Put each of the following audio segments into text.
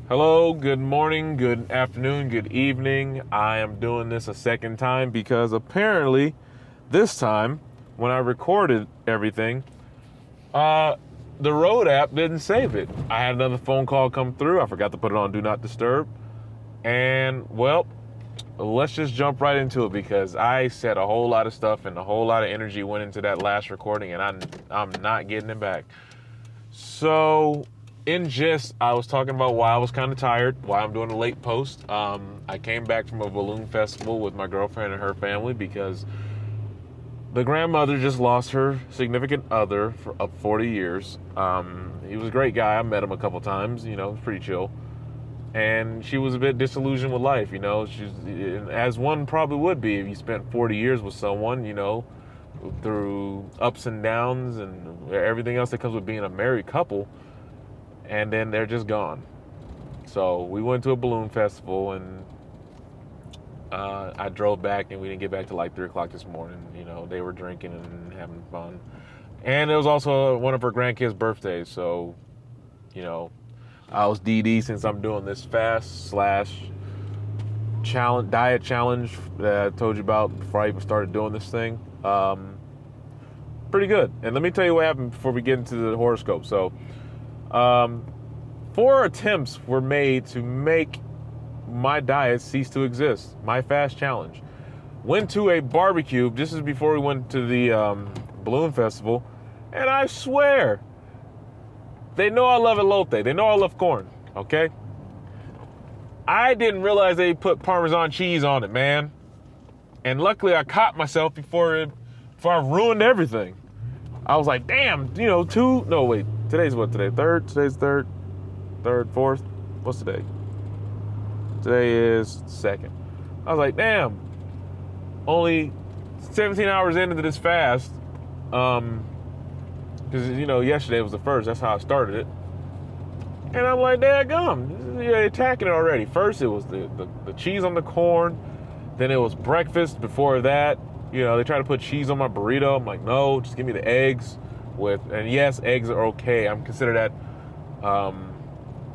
Hello, good morning, good afternoon, good evening. I am doing this a second time because apparently this time when I recorded everything, the Road app didn't save it. I had another phone call come through. I forgot to put it on Do Not Disturb. And well, let's just jump right into it because I said a whole lot of stuff and a whole lot of energy went into that last recording and I'm not getting it back. So in gist, I was talking about why I was kind of tired, why I'm doing a late post. I came back from a balloon festival with my girlfriend and her family because the grandmother just lost her significant other of 40 years. He was a great guy. I met him a couple times, it was pretty chill. And she was a bit disillusioned with life, she's, as one probably would be if you spent 40 years with someone, through ups and downs and everything else that comes with being a married couple. And then they're just gone. So we went to a balloon festival and I drove back and we didn't get back till like 3 o'clock this morning. They were drinking and having fun. And it was also one of her grandkids' birthdays. So, I was DD since I'm doing this fast / diet challenge that I told you about before I even started doing this thing. Pretty good. And let me tell you what happened before we get into the horoscope. So, 4 attempts were made to make my diet cease to exist. My fast challenge. Went to a barbecue. This is before we went to the balloon festival. And I swear, they know I love elote. They know I love corn. Okay? I didn't realize they put Parmesan cheese on it, man. And luckily I caught myself before I ruined everything. I was like, damn, today's what today? Today's third, fourth. What's today? Today is second. I was like, damn, only 17 hours into this fast. Because, yesterday was the first. That's how I started it. And I'm like, dadgum, you're attacking it already. First, it was the cheese on the corn. Then it was breakfast. Before that, they try to put cheese on my burrito. I'm like, no, just give me the eggs. And yes, eggs are okay. I'm consider that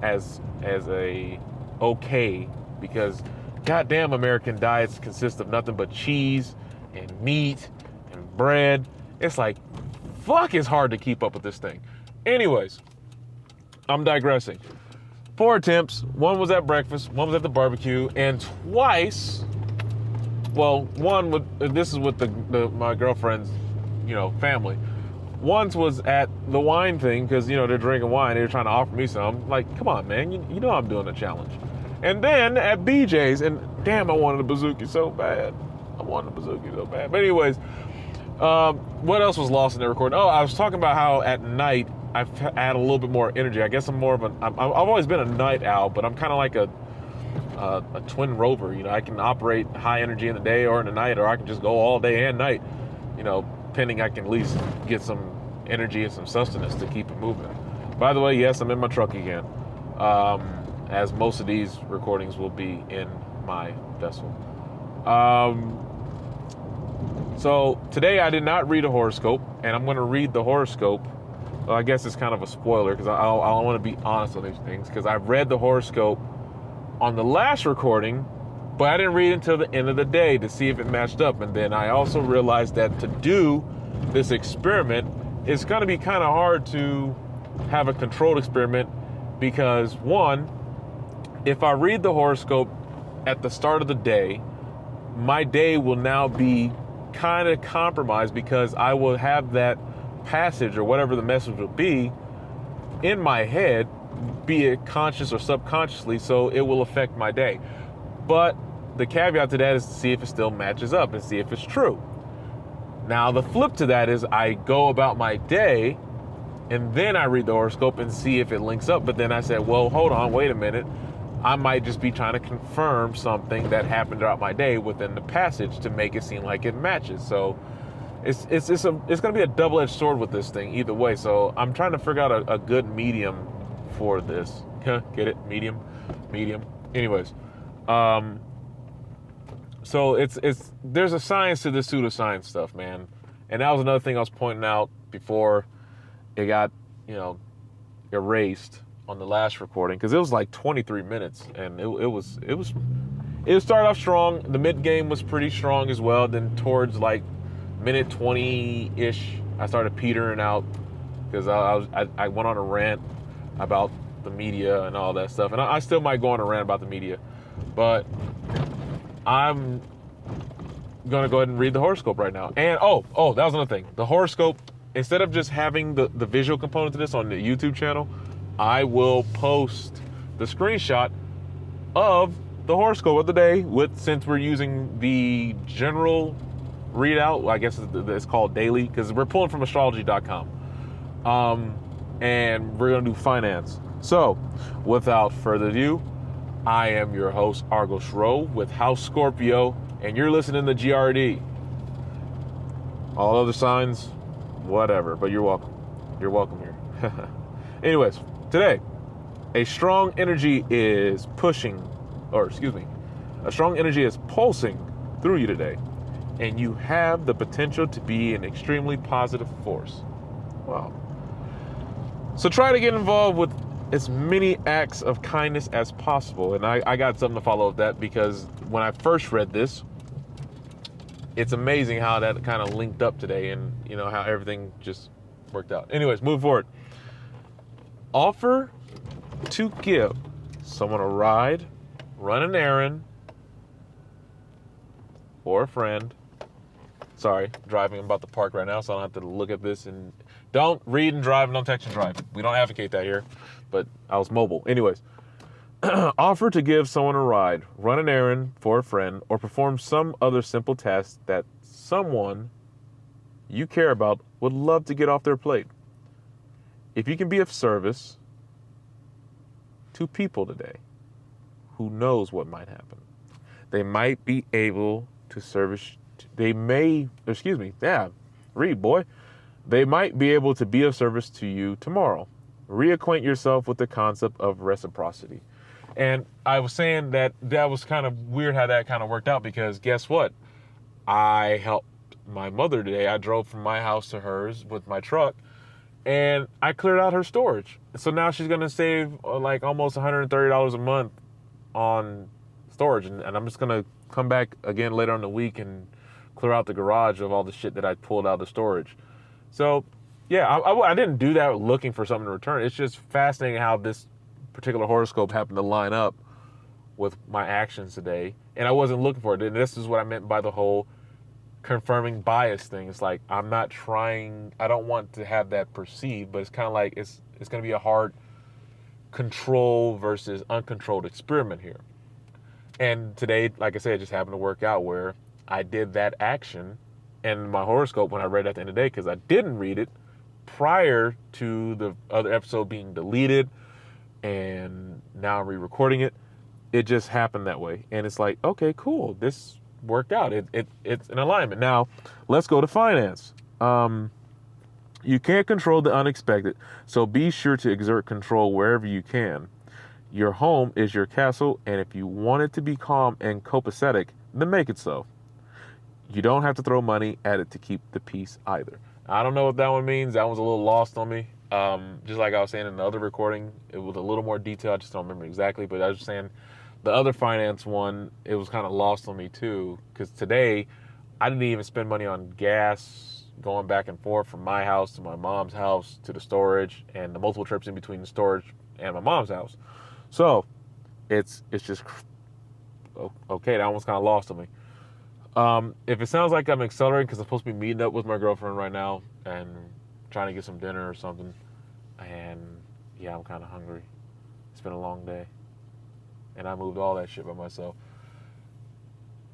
as a okay because goddamn American diets consist of nothing but cheese and meat and bread. It's like, fuck, it's hard to keep up with this thing. Anyways, I'm digressing. 4 attempts. One was at breakfast, one was at the barbecue, and twice, well, this is with my girlfriend's, family. Once was at the wine thing because, they're drinking wine. They were trying to offer me some. Like, come on, man. You know I'm doing a challenge. And then at BJ's, and damn, I wanted a bazooki so bad. But anyways, what else was lost in the recording? Oh, I was talking about how at night I've had a little bit more energy. I guess I'm more of I've always been a night owl, but I'm kind of like a twin rover. I can operate high energy in the day or in the night, or I can just go all day and night. Pending I can at least get some energy and some sustenance to keep it moving. By the way, yes, I'm in my truck again, as most of these recordings will be in my vessel. So today I did not read a horoscope, and I'm going to read the horoscope. Well, I guess it's kind of a spoiler because I want to be honest on these things because I've read the horoscope on the last recording, but I didn't read it until the end of the day to see if it matched up. And then I also realized that to do this experiment, it's going to be kind of hard to have a controlled experiment because, one, if I read the horoscope at the start of the day, my day will now be kind of compromised because I will have that passage or whatever the message will be in my head, be it conscious or subconsciously, so it will affect my day. But the caveat to that is to see if it still matches up and see if it's true. Now, the flip to that is I go about my day and then I read the horoscope and see if it links up. But then I said, well, hold on, wait a minute. I might just be trying to confirm something that happened throughout my day within the passage to make it seem like it matches. So it's going to be a double-edged sword with this thing either way. So I'm trying to figure out a good medium for this. Get it? Medium. Anyways, so there's a science to this pseudoscience stuff, man. And that was another thing I was pointing out before it got, erased on the last recording because it was like 23 minutes, and it started off strong. The mid game was pretty strong as well. Then towards like minute 20-ish, I started petering out because I went on a rant about the media and all that stuff, and I still might go on a rant about the media, but I'm gonna go ahead and read the horoscope right now. And oh, that was another thing. The horoscope, instead of just having the visual component to this on the YouTube channel, I will post the screenshot of the horoscope of the day since we're using the general readout. I guess it's called daily because we're pulling from astrology.com. And we're gonna do finance. So, without further ado, I am your host, Argos Rowe with House Scorpio, and you're listening to GRD. All other signs, whatever, but you're welcome. You're welcome here. Anyways, today, a strong energy is pulsing through you today, and you have the potential to be an extremely positive force. Wow. So try to get involved with as many acts of kindness as possible. And I got something to follow up that, because when I first read this, it's amazing how that kind of linked up today, and you know how everything just worked out. Anyways, move forward. Offer to give someone a ride, run an errand, or a friend. Sorry, driving. I'm about to park right now, so I don't have to look at this. And don't read and drive, and don't text and drive. We don't advocate that here, but I was mobile. Anyways, offer to give someone a ride, run an errand for a friend, or perform some other simple task that someone you care about would love to get off their plate. If you can be of service to people today, who knows what might happen? They might be able to service. They might be able to be of service to you tomorrow. Reacquaint yourself with the concept of reciprocity. And I was saying that was kind of weird how that kind of worked out, because guess what? I helped my mother today. I drove from my house to hers with my truck, and I cleared out her storage. So now she's going to save like almost $130 a month on storage. And I'm just going to come back again later in the week and clear out the garage of all the shit that I pulled out of storage. So, yeah, I didn't do that looking for something in return. It's just fascinating how this particular horoscope happened to line up with my actions today. And I wasn't looking for it. And this is what I meant by the whole confirming bias thing. It's like, I don't want to have that perceived, but it's kind of like it's going to be a hard control versus uncontrolled experiment here. And today, like I said, it just happened to work out where I did that action in my horoscope when I read it at the end of the day, because I didn't read it prior to the other episode being deleted, and now I'm re-recording it. It just happened that way. And it's like, okay, cool. This worked out. It's an alignment. Now, let's go to finance. You can't control the unexpected, so be sure to exert control wherever you can. Your home is your castle, and if you want it to be calm and copacetic, then make it so. You don't have to throw money at it to keep the peace either. I don't know what that one means. That one's a little lost on me. Just like I was saying in the other recording, it was a little more detail. I just don't remember exactly, but I was just saying the other finance one, it was kind of lost on me too, because today I didn't even spend money on gas going back and forth from my house to my mom's house to the storage, and the multiple trips in between the storage and my mom's house. So it's just okay. That one's kind of lost on me. If it sounds like I'm accelerating because I'm supposed to be meeting up with my girlfriend right now and trying to get some dinner or something, and yeah, I'm kind of hungry. It's been a long day, and I moved all that shit by myself.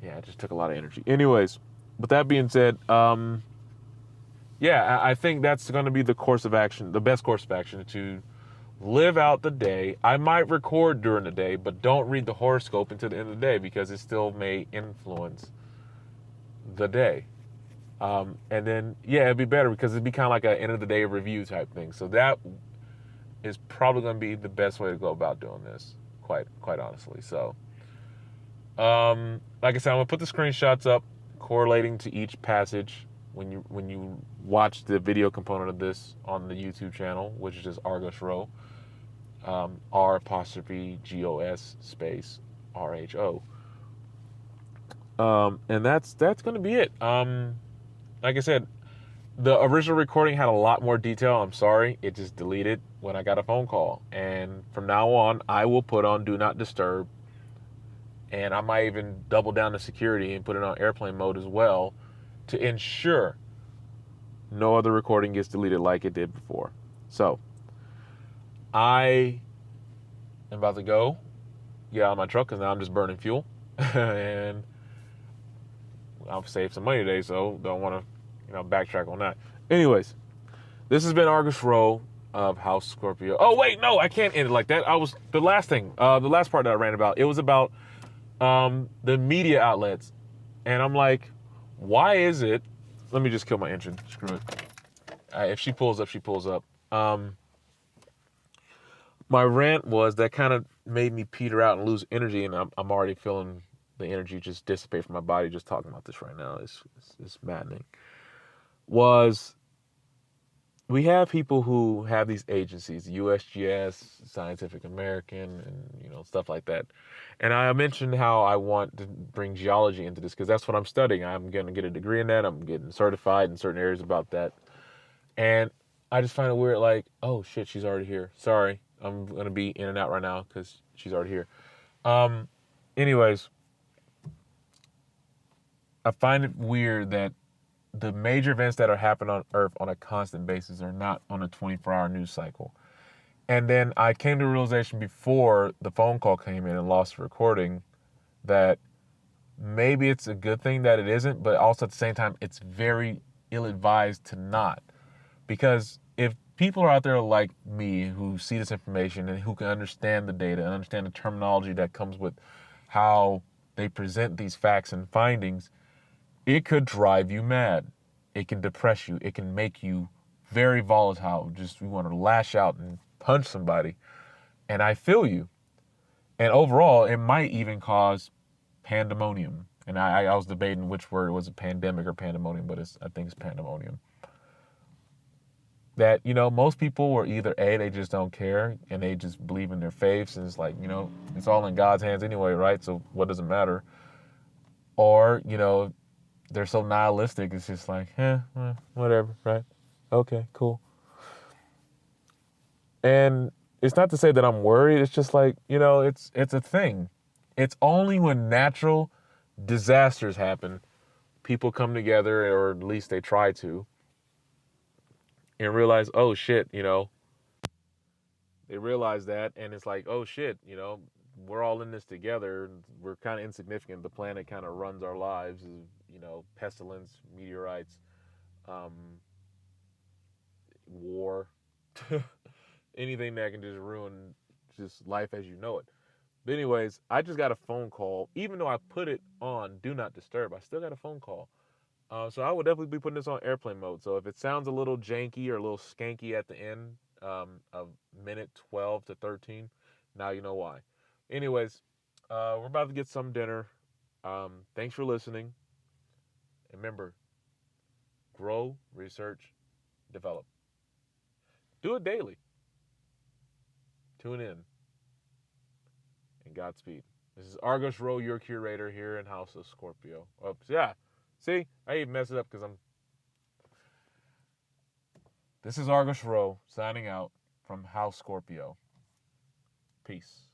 Yeah, it just took a lot of energy. Anyways, with that being said, yeah, I think that's going to be the course of action, the best course of action, to live out the day. I might record during the day, but don't read the horoscope until the end of the day, because it still may influence the day. And then, yeah, it'd be better because it'd be kind of like an end of the day review type thing. So that is probably going to be the best way to go about doing this, quite honestly. So, like I said, I'm going to put the screenshots up correlating to each passage when you watch the video component of this on the YouTube channel, which is just Argos Row. R apostrophe GOS space RHO. And that's going to be it. Like I said, the original recording had a lot more detail. I'm sorry, it just deleted when I got a phone call. And from now on, I will put on Do Not Disturb. And I might even double down the security and put it on airplane mode as well to ensure no other recording gets deleted like it did before. So, I am about to go get out of my truck because now I'm just burning fuel. And I'll save some money today, so don't want to, backtrack on that. Anyways, this has been Argus Row of House Scorpio. Oh wait, no, I can't end it like that. The last part that I ran about. It was about the media outlets, and I'm like, why is it? Let me just kill my engine. Screw it. If she pulls up, she pulls up. My rant was that kind of made me peter out and lose energy, and I'm already feeling the energy just dissipate from my body just talking about this right now. It's maddening. We have people who have these agencies, USGS, Scientific American, and stuff like that. And I mentioned how I want to bring geology into this because that's what I'm studying. I'm going to get a degree in that. I'm getting certified in certain areas about that. And I just find it weird, like, oh shit, she's already here. Sorry, I'm going to be in and out right now because she's already here. Anyways, I find it weird that the major events that are happening on Earth on a constant basis are not on a 24-hour news cycle. And then I came to the realization before the phone call came in and lost the recording that maybe it's a good thing that it isn't, but also at the same time, it's very ill-advised to not. Because if people are out there like me who see this information and who can understand the data and understand the terminology that comes with how they present these facts and findings, it could drive you mad. It can depress you. It can make you very volatile. Just you want to lash out and punch somebody. And I feel you. And overall, it might even cause pandemonium. And I was debating which word was a pandemic or pandemonium, but I think it's pandemonium. That, most people were either A, they just don't care and they just believe in their faiths and it's like, it's all in God's hands anyway, right? So what does it matter? Or, they're so nihilistic, it's just like, whatever, right? Okay, cool. And it's not to say that I'm worried. It's just like, it's a thing. It's only when natural disasters happen, people come together, or at least they try to, and realize, oh shit, they realize that, and it's like, oh shit, we're all in this together. We're kind of insignificant. The planet kind of runs our lives, pestilence, meteorites, war, anything that can just ruin just life as you know it. But anyways, I just got a phone call. Even though I put it on Do Not Disturb, I still got a phone call. So I will definitely be putting this on airplane mode. So if it sounds a little janky or a little skanky at the end of minute 12 to 13, now you know why. Anyways, we're about to get some dinner. Thanks for listening. And remember, grow, research, develop. Do it daily. Tune in. And Godspeed. This is Argus Row, your curator here in House of Scorpio. Oops, yeah. See, I even messed it up because This is Argus Row signing out from House Scorpio. Peace.